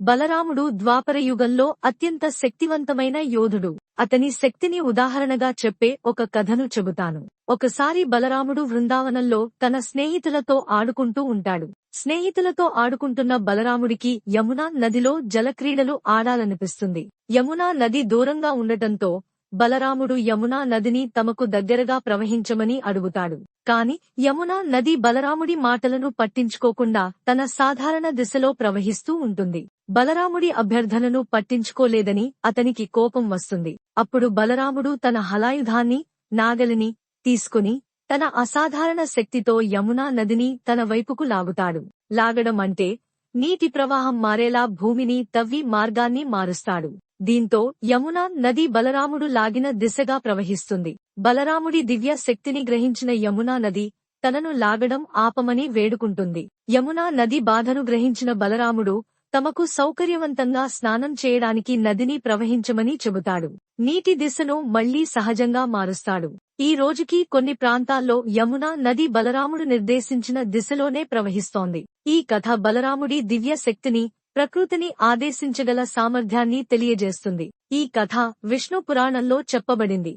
బలరాముడు ద్వాపర యుగంలో అత్యంత శక్తివంతమైన యోధుడు. అతని శక్తిని ఉదాహరణగా చెప్పే ఒక కథను చెబుతాను. ఒకసారి బలరాముడు వృందావనంలో తన స్నేహితులతో ఆడుకుంటూ ఉంటాడు. స్నేహితులతో ఆడుకుంటున్న బలరాముడికి యమునా నదిలో జలక్రీడలు ఆడాలనిపిస్తుంది. యమునా నది దూరంగా ఉండటంతో బలరాముడు యమునా నదిని తమకు దగ్గరగా ప్రవహించమని అడుగుతాడు. కాని యమునా నది బలరాముడి మాటలను పట్టించుకోకుండా తన సాధారణ దిశలో ప్రవహిస్తూ ఉంటుంది. బలరాముడి అభ్యర్థనను పట్టించుకోలేదని అతనికి కోపం వస్తుంది. అప్పుడు బలరాముడు తన హలాయుధాన్ని, నాగలిని తీసుకుని తన అసాధారణ శక్తితో యమునా నదిని తన వైపుకు లాగుతాడు. లాగడం అంటే నీటి ప్రవాహం మారేలా భూమిని తవ్వి మార్గాన్ని మారుస్తాడు. దీంతో యమునా నది బలరాముడు లాగిన దిశగా ప్రవహిస్తుంది. బలరాముడి దివ్య శక్తిని గ్రహించిన యమునా నది తనను లాగడం ఆపమని వేడుకుంటుంది. యమునా నది బాధను గ్రహించిన బలరాముడు తమకు సౌకర్యవంతంగా స్నానం చేయడానికి నదిని ప్రవహించమని చెబుతాడు. నీటి దిశను మళ్లీ సహజంగా మారుస్తాడు. ఈ రోజుకి కొన్ని ప్రాంతాల్లో యమునా నది బలరాముడు నిర్దేశించిన దిశలోనే ప్రవహిస్తోంది. ఈ కథ బలరాముడి దివ్య శక్తిని, ప్రకృతిని ఆదేశించగల సామర్థ్యాన్ని తెలియజేస్తుంది. ఈ కథ విష్ణు పురాణంలో చెప్పబడింది.